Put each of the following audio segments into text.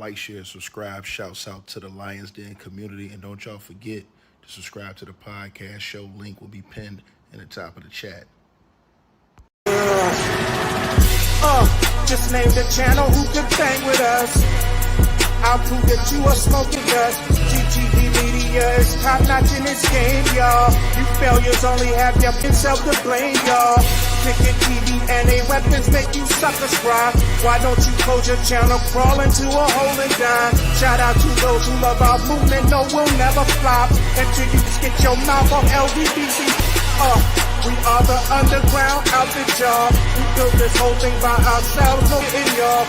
like, share, subscribe. Shouts out to the Lions Den community. And don't y'all forget to subscribe to the podcast show. Link will be pinned in the top of the chat. Just name the channel who could bang with us. I'll prove that you are smoking dust. GTV Media is top notch in this game, y'all. You failures only have yourself to blame, y'all. Ticket TV and a weapons make you suckers cry. Why don't you close your channel, crawl into a hole and die? Shout out to those who love our movement, no, we'll never flop until you just get your mouth on LDBC. We are the underground outfit, y'all. We built this whole thing by ourselves, no in y'all.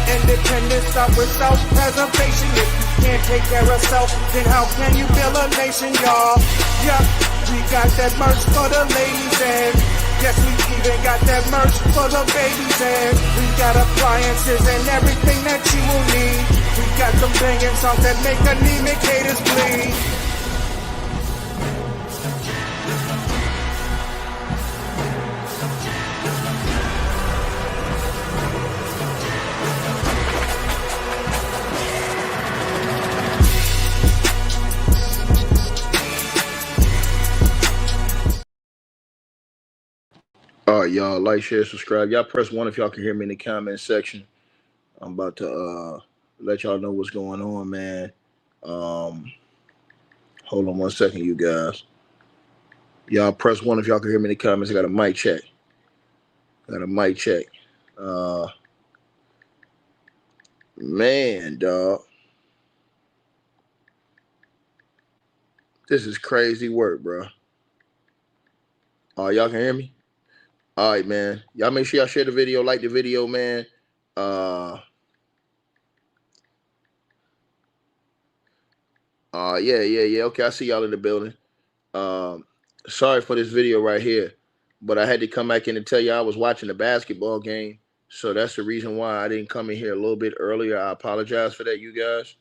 Independence start with self-preservation. If you can't take care of self, then how can you build a nation, y'all? Yeah, we got that merch for the ladies, and yes, we even got that merch for the babies, and we got appliances and everything that you will need. We got some banging songs that make anemic haters bleed. All right, y'all, like, share, subscribe. Y'all press 1 if y'all can hear me in the comment section. I'm about to let y'all know what's going on, man. Hold on 1 second, you guys. Y'all press 1 if y'all can hear me in the comments. I got a mic check. Man, dog. This is crazy work, bro. Y'all can hear me? All right, man. Y'all make sure y'all share the video, like the video, man. Yeah. Okay, I see y'all in the building. Sorry for this video right here, but I had to come back in and tell you I was watching the basketball game. So that's the reason why I didn't come in here a little bit earlier. I apologize for that, you guys.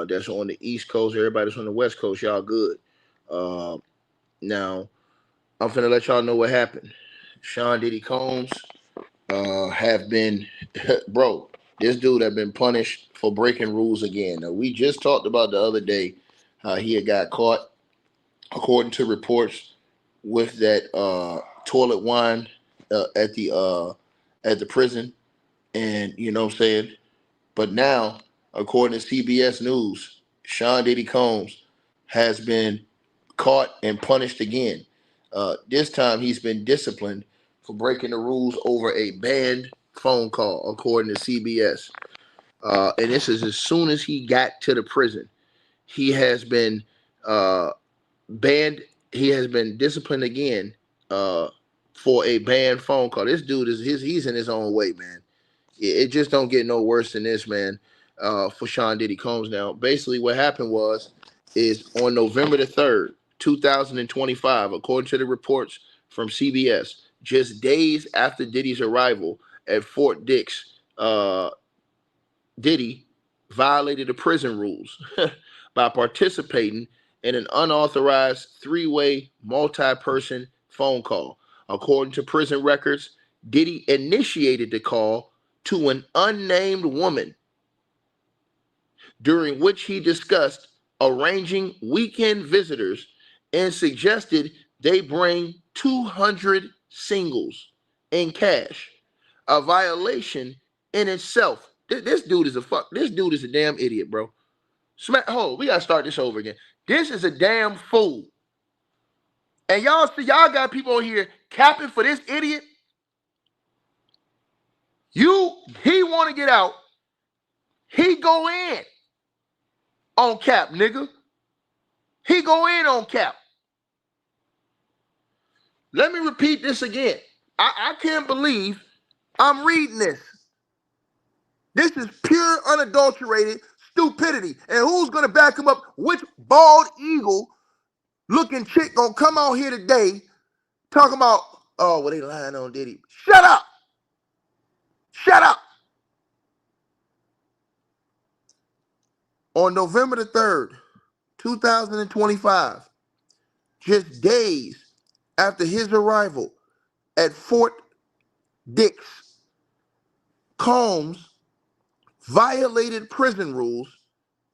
That's on the East Coast. Everybody's on the West Coast. Y'all good. Now, I'm finna let y'all know what happened. Sean Diddy Combs have been, bro, this dude have been punished for breaking rules again. Now, we just talked about the other day how he had got caught, according to reports, with that toilet wine at the prison, and you know what I'm saying. But now, according to CBS News, Sean Diddy Combs has been caught and punished again. This time, he's been disciplined for breaking the rules over a banned phone call, according to CBS. And this is as soon as he got to the prison. He has been banned. He has been disciplined again for a banned phone call. This dude he's in his own way, man. It just don't get no worse than this, man. For Sean Diddy Combs. Now, basically, what happened is on November the 3rd, 2025, according to the reports from CBS, just days after Diddy's arrival at Fort Dix, Diddy violated the prison rules by participating in an unauthorized three-way multi-person phone call. According to prison records, Diddy initiated the call to an unnamed woman, during which he discussed arranging weekend visitors and suggested they bring 200 singles in cash, a violation in itself. This dude is a damn idiot, bro. We gotta start this over again. This is a damn fool. And y'all got people on here capping for this idiot. He want to get out. He go in on Cap, nigga. He go in on Cap. Let me repeat this again. I can't believe I'm reading this. This is pure, unadulterated stupidity. And who's going to back him up? Which bald eagle looking chick going to come out here today talking about, oh, well, they lying on Diddy. Shut up. Shut up. On November the 3rd, 2025, just days after his arrival at Fort Dix, Combs violated prison rules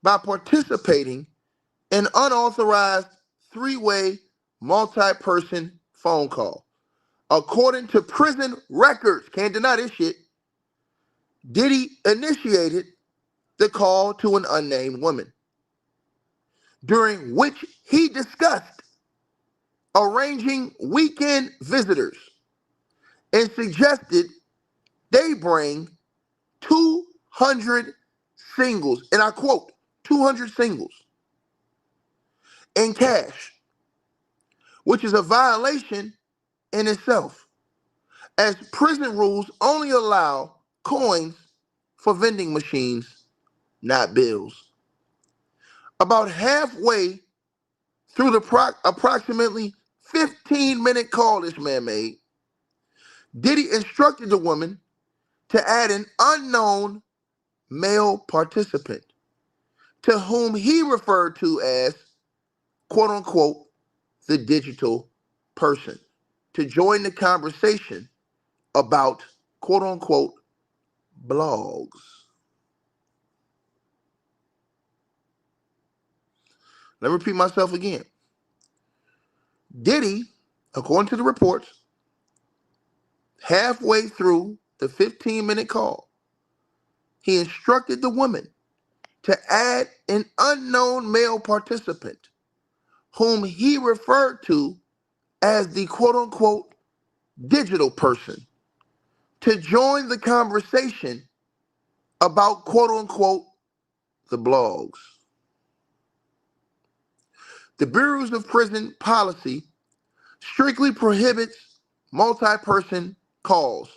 by participating in unauthorized three-way multi-person phone call. According to prison records, can't deny this shit, Diddy initiated the call to an unnamed woman, during which he discussed arranging weekend visitors and suggested they bring 200 singles, and I quote, 200 singles in cash, which is a violation in itself, as prison rules only allow coins for vending machines, not bills. About halfway through the approximately 15-minute call this man made, Diddy instructed the woman to add an unknown male participant, to whom he referred to as, quote unquote, the digital person, to join the conversation about, quote unquote, blogs. Let me repeat myself again. Diddy, according to the reports, halfway through the 15-minute call, he instructed the woman to add an unknown male participant, whom he referred to as the quote-unquote digital person, to join the conversation about quote-unquote the blogs. The Bureau of Prison Policy strictly prohibits multi-person calls,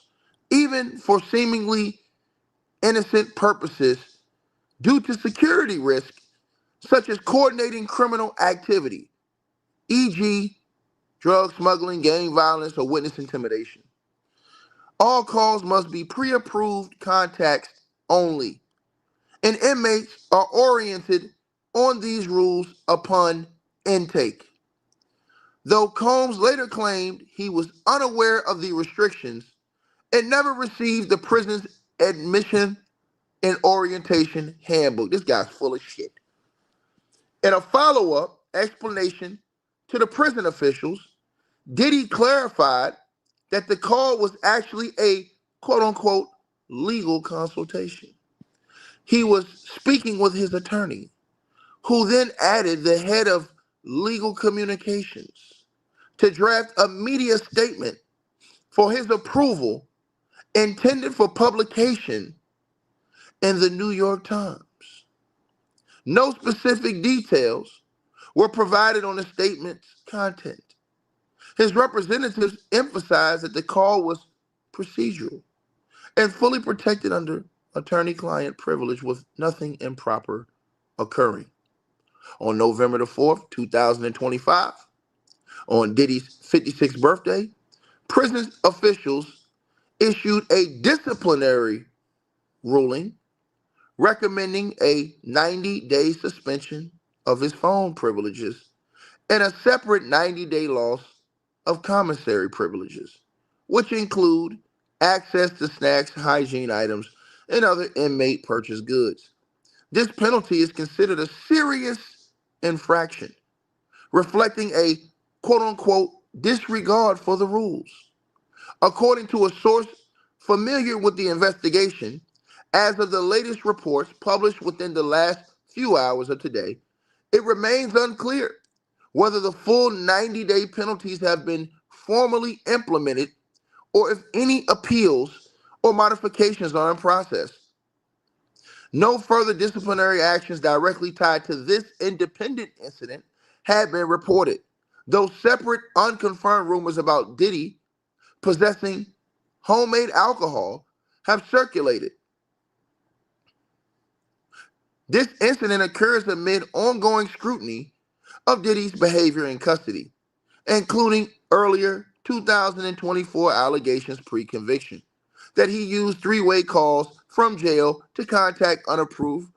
even for seemingly innocent purposes, due to security risk such as coordinating criminal activity, e.g., drug smuggling, gang violence, or witness intimidation. All calls must be pre-approved contacts only, and inmates are oriented on these rules upon intake. Though Combs later claimed he was unaware of the restrictions and never received the prison's admission and orientation handbook. This guy's full of shit. In a follow-up explanation to the prison officials, Diddy clarified that the call was actually a quote-unquote legal consultation. He was speaking with his attorney, who then added the head of legal communications to draft a media statement for his approval intended for publication in the New York Times. No specific details were provided on the statement's content. His representatives emphasized that the call was procedural and fully protected under attorney-client privilege, with nothing improper occurring. On November the 4th, 2025, on Diddy's 56th birthday, prison officials issued a disciplinary ruling recommending a 90-day suspension of his phone privileges and a separate 90-day loss of commissary privileges, which include access to snacks, hygiene items, and other inmate purchased goods. This penalty is considered a serious infraction, reflecting a quote-unquote disregard for the rules. According to a source familiar with the investigation, as of the latest reports published within the last few hours of today, it remains unclear whether the full 90-day penalties have been formally implemented or if any appeals or modifications are in process. No further disciplinary actions directly tied to this independent incident have been reported, though separate unconfirmed rumors about Diddy possessing homemade alcohol have circulated. This incident occurs amid ongoing scrutiny of Diddy's behavior in custody, including earlier 2024 allegations pre-conviction that he used three-way calls from jail to contact unapproved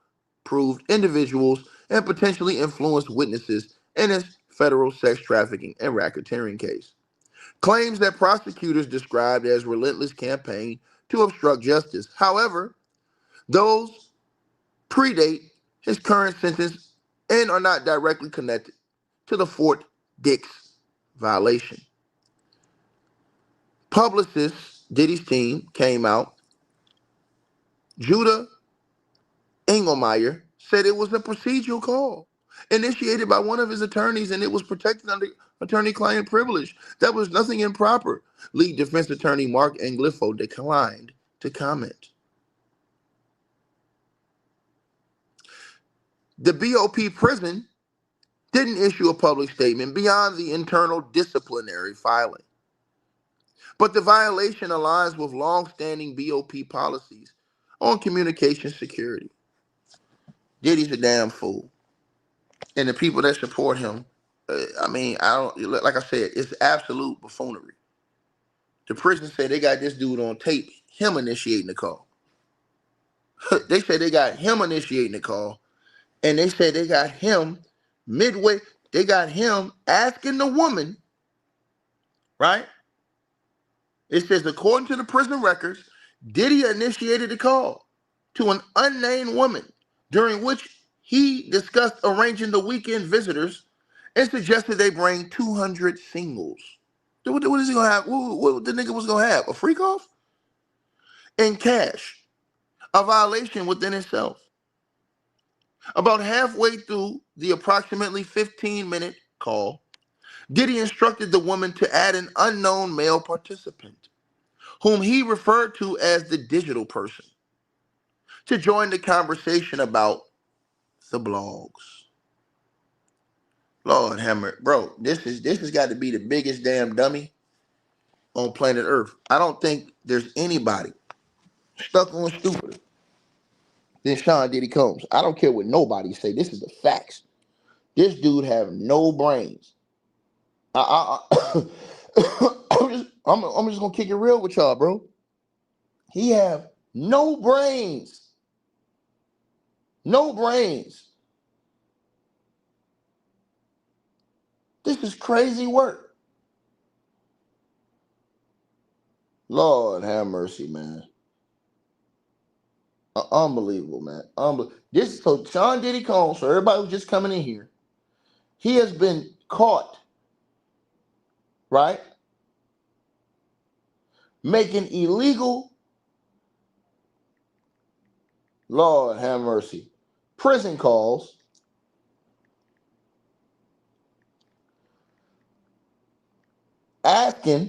individuals and potentially influence witnesses in his federal sex trafficking and racketeering case. Claims that prosecutors described as relentless campaign to obstruct justice. However, those predate his current sentence and are not directly connected to the Fort Dix violation. Publicist Diddy's team came out. Judah Engelmeyer said it was a procedural call initiated by one of his attorneys and it was protected under attorney-client privilege. There was nothing improper. Lead defense attorney Mark Anglifo declined to comment. The BOP prison didn't issue a public statement beyond the internal disciplinary filing. But the violation aligns with long-standing BOP policies on communication security. Diddy's a damn fool. And the people that support him, I don't, like I said, it's absolute buffoonery. The prison said they got this dude on tape, him initiating the call. They said they got him initiating the call, and they said they got him midway, they got him asking the woman, right? It says, according to the prison records, Diddy initiated the call to an unnamed woman, during which he discussed arranging the weekend visitors and suggested they bring 200 singles. What is he gonna have? What the nigga was gonna have? A freak off? In cash. A violation within itself. About halfway through the approximately 15-minute call, Diddy instructed the woman to add an unknown male participant, whom he referred to as the digital person, to join the conversation about the blogs. Lord hammer, bro, this has got to be the biggest damn dummy on planet Earth. I don't think there's anybody stuck on stupider than Sean Diddy Combs. I don't care what nobody say. This is the facts. This dude have no brains. I'm just gonna kick it real with y'all, bro. He have no brains. No brains. This is crazy work. Lord have mercy, man. Unbelievable, man. So Sean Diddy Combs, for everybody who's just coming in here, he has been caught, right, making illegal, Lord have mercy, prison calls asking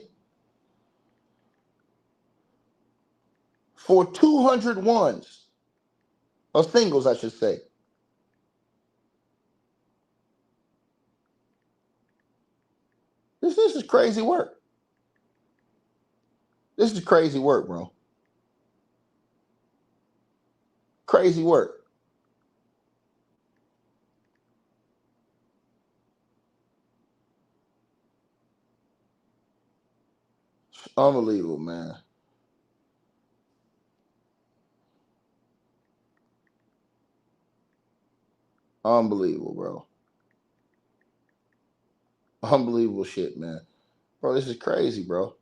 for 200 ones, or singles, I should say. This is crazy work. This is crazy work, bro. Crazy work. Unbelievable, man. Unbelievable, bro. Unbelievable shit, man. Bro, this is crazy, bro.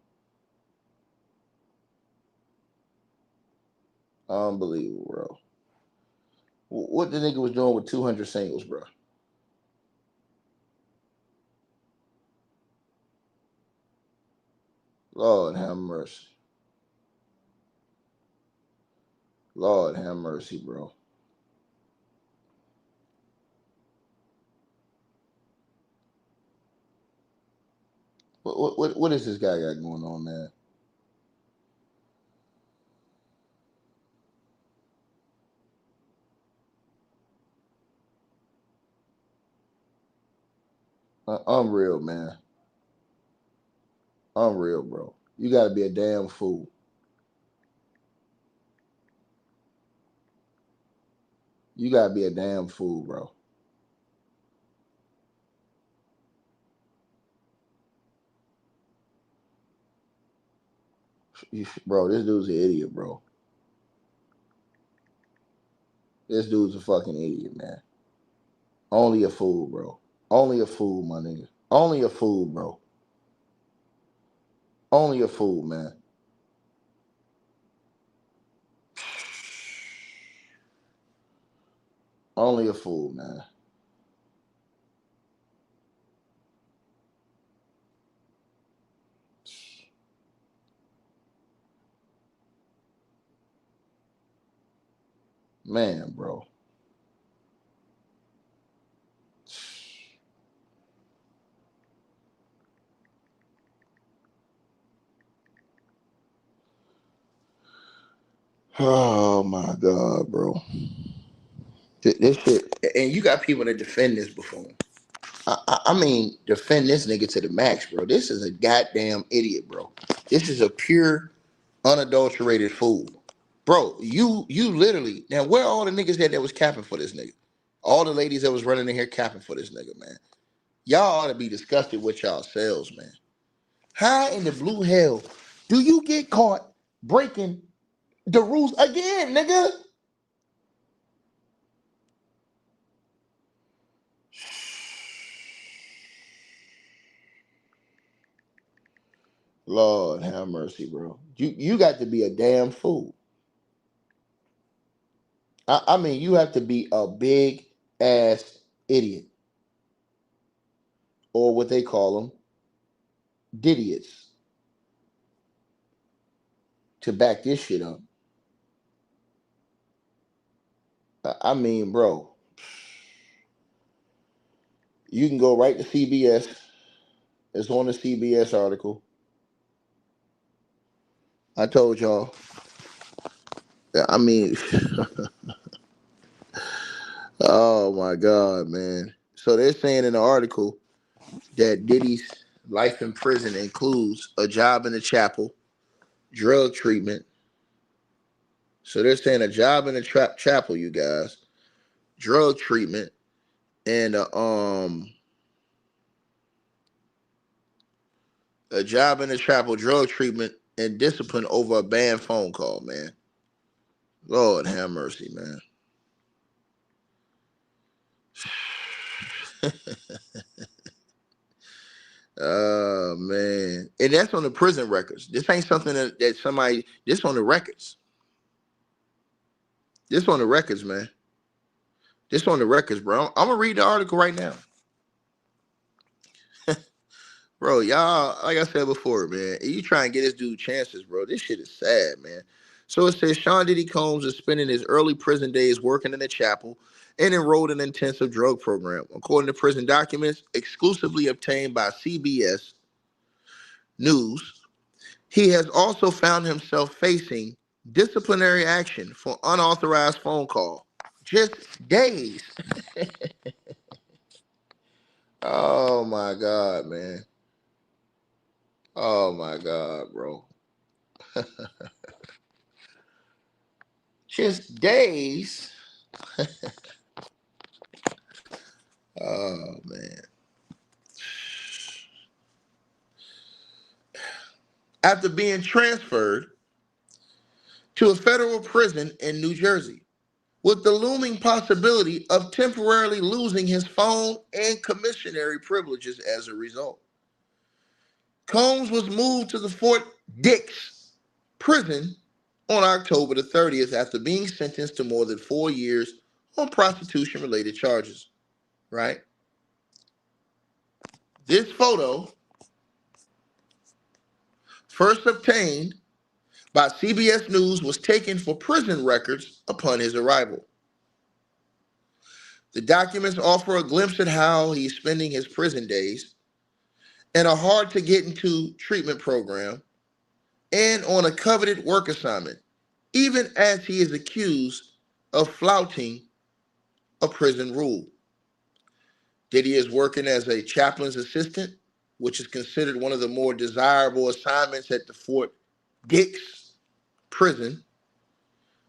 Unbelievable, bro. What the nigga was doing with 200 singles, bro? Lord have mercy. Lord have mercy, bro. What is this guy got going on, man? Unreal, man. Unreal, bro. You got to be a damn fool. You got to be a damn fool, bro. Bro, this dude's an idiot, bro. This dude's a fucking idiot, man. Only a fool, bro. Only a fool, my nigga. Only a fool, bro. Only a fool, man. Only a fool, man. Man, bro. Oh my God, bro. This shit, and you got people that defend this before. I mean, defend this nigga to the max, bro. This is a goddamn idiot, bro. This is a pure, unadulterated fool, bro. You literally now. Where are all the niggas that was capping for this nigga? All the ladies that was running in here capping for this nigga, man. Y'all ought to be disgusted with y'all selves, man. How in the blue hell do you get caught breaking the rules again, nigga? Lord have mercy, bro. You got to be a damn fool. I mean, you have to be a big ass idiot, or what they call them, didiots, to back this shit up. I mean, bro, you can go right to CBS. It's on the CBS article. I told y'all. I mean, oh my God, man. So they're saying in the article that Diddy's life in prison includes a job in the chapel, drug treatment. So they're saying a job in the chapel, you guys, drug treatment, and a job in the chapel, drug treatment, and discipline over a banned phone call, man. Lord have mercy, man. Oh man. And that's on the prison records. This ain't something that somebody, this on the records. This on the records, man. This on the records, bro. I'm gonna read the article right now. Bro, y'all, like I said before, man, you try and get this dude chances, bro. This shit is sad, man. So it says Sean Diddy Combs is spending his early prison days working in the chapel and enrolled in an intensive drug program. According to prison documents exclusively obtained by CBS News, he has also found himself facing disciplinary action for unauthorized phone call. Just days. Oh my God, man. Oh my God, bro. Just days. Oh man. After being transferred to a federal prison in New Jersey, with the looming possibility of temporarily losing his phone and commissary privileges as a result. Combs was moved to the Fort Dix prison on October the 30th after being sentenced to more than 4 years on prostitution-related charges, right? This photo, first obtained by CBS News, was taken for prison records upon his arrival. The documents offer a glimpse at how he's spending his prison days in a hard-to-get-into treatment program and on a coveted work assignment, even as he is accused of flouting a prison rule. Diddy is working as a chaplain's assistant, which is considered one of the more desirable assignments at the Fort Dix prison.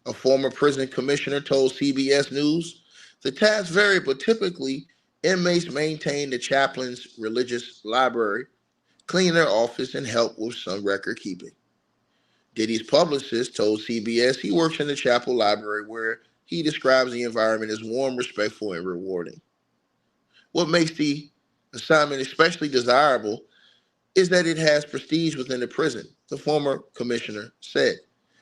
A former prison commissioner told CBS News the tasks vary, but typically inmates maintain the chaplain's religious library, clean their office, and help with some record keeping. Diddy's publicist told CBS he works in the chapel library where he describes the environment as warm, respectful, and rewarding. What makes the assignment especially desirable is that it has prestige within the prison, the former commissioner said.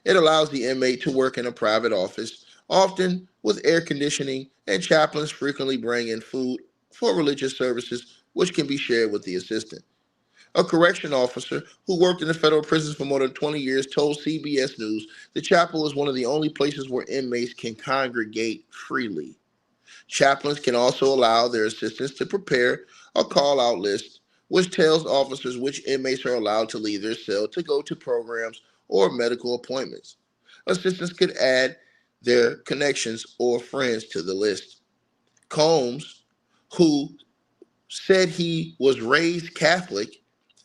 It allows the inmate to work in a private office often with air conditioning, and chaplains frequently bring in food for religious services, which can be shared with the assistant. A correction officer who worked in the federal prisons for more than 20 years told CBS News the chapel is one of the only places where inmates can congregate freely. Chaplains can also allow their assistants to prepare a call out list, which tells officers which inmates are allowed to leave their cell to go to programs or medical appointments. Assistants could add their connections or friends to the list. Combs, who said he was raised Catholic,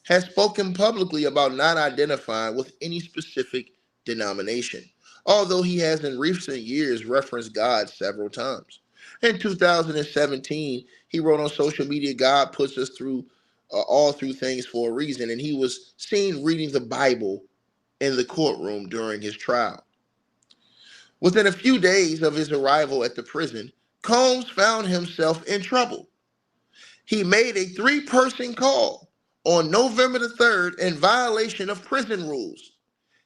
has spoken publicly about not identifying with any specific denomination, although he has in recent years referenced God several times. In 2017, he wrote on social media, God puts us through all through things for a reason, and he was seen reading the Bible in the courtroom during his trial. Within a few days of his arrival at the prison, Combs found himself in trouble. He made a three-person call on November the 3rd in violation of prison rules.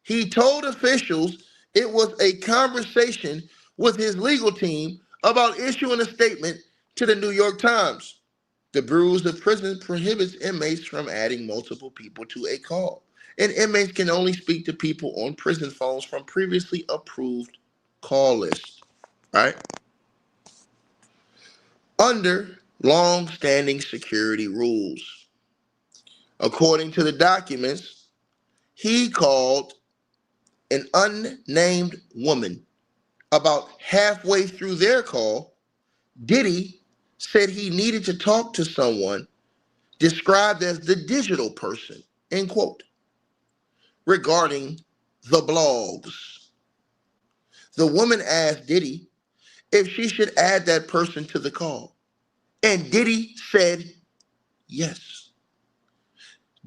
He told officials it was a conversation with his legal team about issuing a statement to the New York Times. The Bureau of Prisons prohibits inmates from adding multiple people to a call, and inmates can only speak to people on prison phones from previously approved call lists, right? Under long-standing security rules. According to the documents, he called an unnamed woman. About halfway through their call, Diddy said he needed to talk to someone described as the digital person, end quote, regarding the blogs. The woman asked Diddy if she should add that person to the call, and Diddy said yes.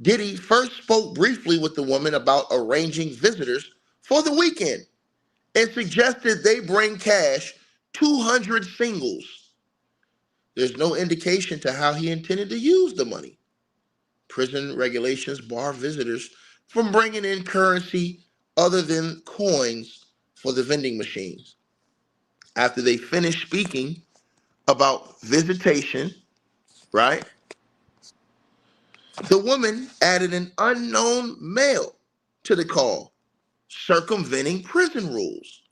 Diddy first spoke briefly with the woman about arranging visitors for the weekend and suggested they bring cash 200 singles. There's no indication to how he intended to use the money. Prison regulations bar visitors from bringing in currency other than coins for the vending machines. After they finished speaking about visitation, right, the woman added an unknown male to the call, circumventing prison rules.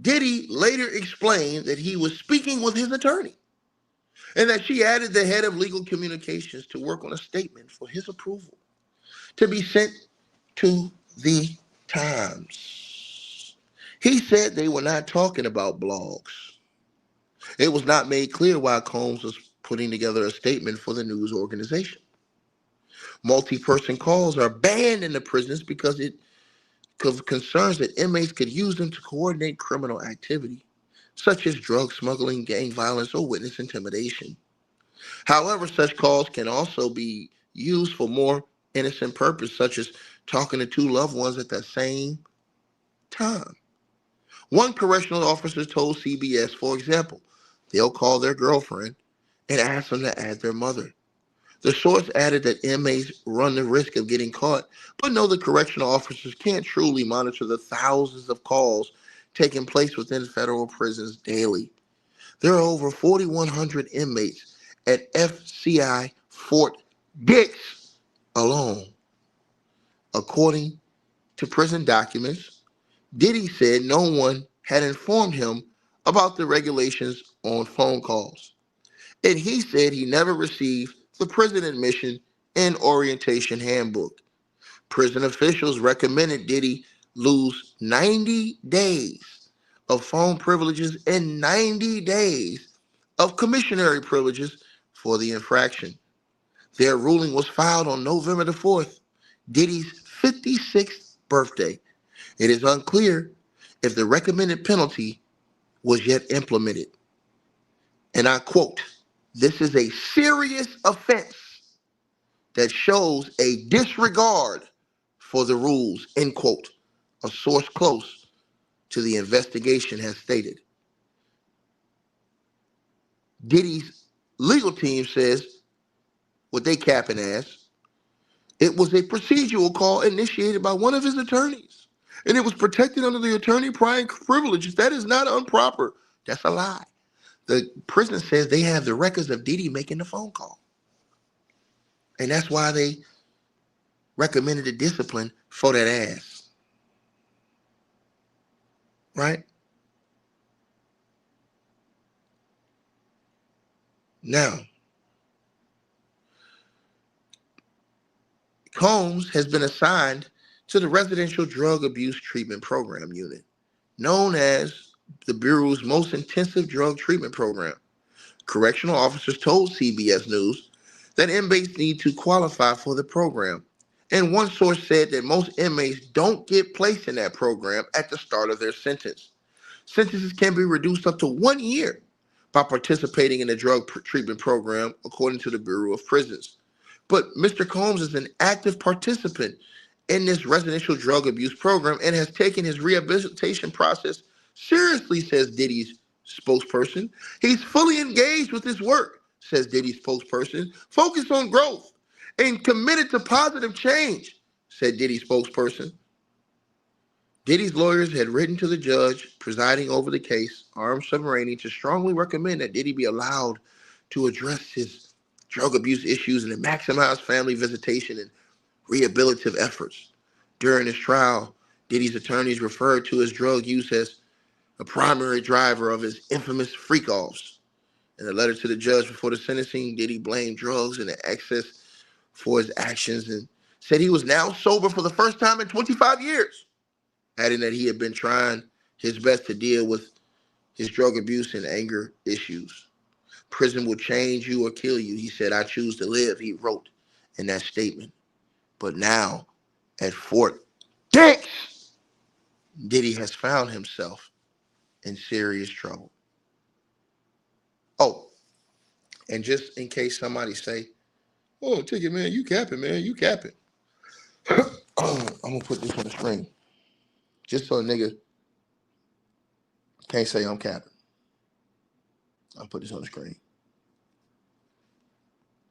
Diddy later explained that he was speaking with his attorney and that she added the head of legal communications to work on a statement for his approval to be sent to the Times. He said they were not talking about blogs. It was not made clear why Combs was putting together a statement for the news organization. Multi-person calls are banned in the prisons because of concerns that inmates could use them to coordinate criminal activity, such as drug smuggling, gang violence, or witness intimidation. However, such calls can also be used for more innocent purpose, such as talking to two loved ones at the same time. One correctional officer told CBS, for example, they'll call their girlfriend and ask them to add their mother. The source added that inmates run the risk of getting caught, but know the correctional officers can't truly monitor the thousands of calls taking place within federal prisons daily. There are over 4,100 inmates at FCI Fort Dix alone. According to prison documents, Diddy said no one had informed him about the regulations on phone calls, and he said he never received the prison admission and orientation handbook. Prison officials recommended Diddy lose 90 days of phone privileges and 90 days of commissary privileges for the infraction. Their ruling was filed on November the 4th, Diddy's 56th birthday. It is unclear if the recommended penalty was yet implemented. And I quote, "This is a serious offense that shows a disregard for the rules," end quote, a source close to the investigation has stated. Diddy's legal team says what they capping as, it was a procedural call initiated by one of his attorneys And it was protected under the attorney-client privileges. That is not improper. That's a lie. The prison says they have the records of Diddy making the phone call. And that's why they recommended the discipline for that ass. Right? Now, Combs has been assigned to the Residential Drug Abuse Treatment Program Unit, known as the Bureau's most intensive drug treatment program. Correctional officers told CBS News that inmates need to qualify for the program. And one source said that most inmates don't get placed in that program at the start of their sentence. Sentences can be reduced up to 1 year by participating in the drug treatment program, according to the Bureau of Prisons. But Mr. Combs is an active participant in this residential drug abuse program and has taken his rehabilitation process seriously, says Diddy's spokesperson. He's fully engaged with his work, says Diddy's spokesperson, focused on growth and committed to positive change, said Diddy's spokesperson. Diddy's lawyers had written to the judge presiding over the case, Armed Submarine, to strongly recommend that Diddy be allowed to address his drug abuse issues and to maximize family visitation and rehabilitative efforts. During his trial, Diddy's attorneys referred to his drug use as a primary driver of his infamous freak-offs. In a letter to the judge before the sentencing, Diddy blamed drugs and the excess for his actions and said he was now sober for the first time in 25 years, adding that he had been trying his best to deal with his drug abuse and anger issues. Prison will change you or kill you, he said. I choose to live, he wrote in that statement. But now, at Fort Dix, Diddy has found himself in serious trouble. Oh, and just in case somebody say, oh, Ticket, man, you capping, man, you capping. I'm going to put this on the screen. Just so a nigga can't say I'm capping. I'll put this on the screen.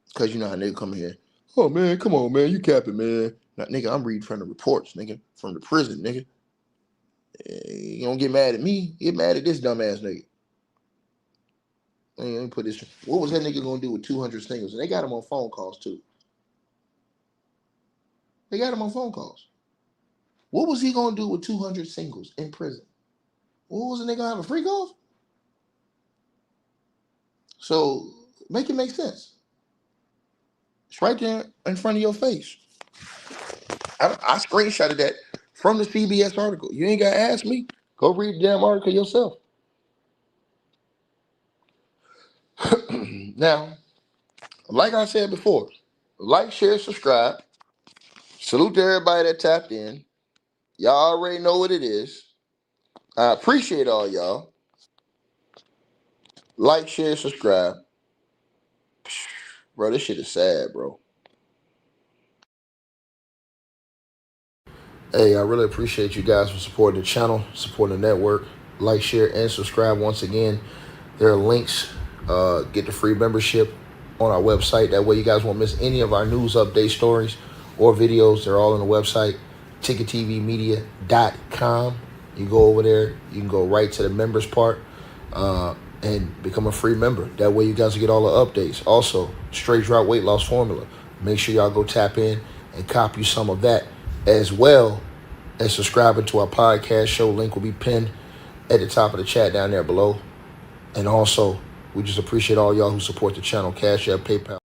Because you know how nigga come here. Oh, man, come on, man, you capping, man. Now, nigga, I'm reading from the reports, nigga, from the prison, nigga. You don't get mad at me. Get mad at this dumbass nigga. Let me put this. What was that nigga gonna do with 200 singles? And they got him on phone calls too. They got him on phone calls. What was he gonna do with 200 singles in prison? What was the nigga gonna have a freak off? So make it make sense. It's right there in front of your face. I screenshotted that from the CBS article. You ain't gotta ask me. Go read the damn article yourself. Now, like I said before, like, share, subscribe. Salute to everybody that tapped in. Y'all already know what it is. I appreciate all y'all. Like, share, subscribe. Bro, this shit is sad, bro. Hey, I really appreciate you guys for supporting the channel, supporting the network. Like, share, and subscribe. Once again, there are links. Get the free membership on our website. That way you guys won't miss any of our news update stories or videos. They're all on the website, ticketvmedia.com. You go over there. You can go right to the members part and become a free member. That way you guys will get all the updates. Also, straight drop weight loss formula. Make sure y'all go tap in and copy some of that, as well as subscribing to our podcast show. Link will be pinned at the top of the chat down there below. And also, we just appreciate all y'all who support the channel. Cash App, PayPal.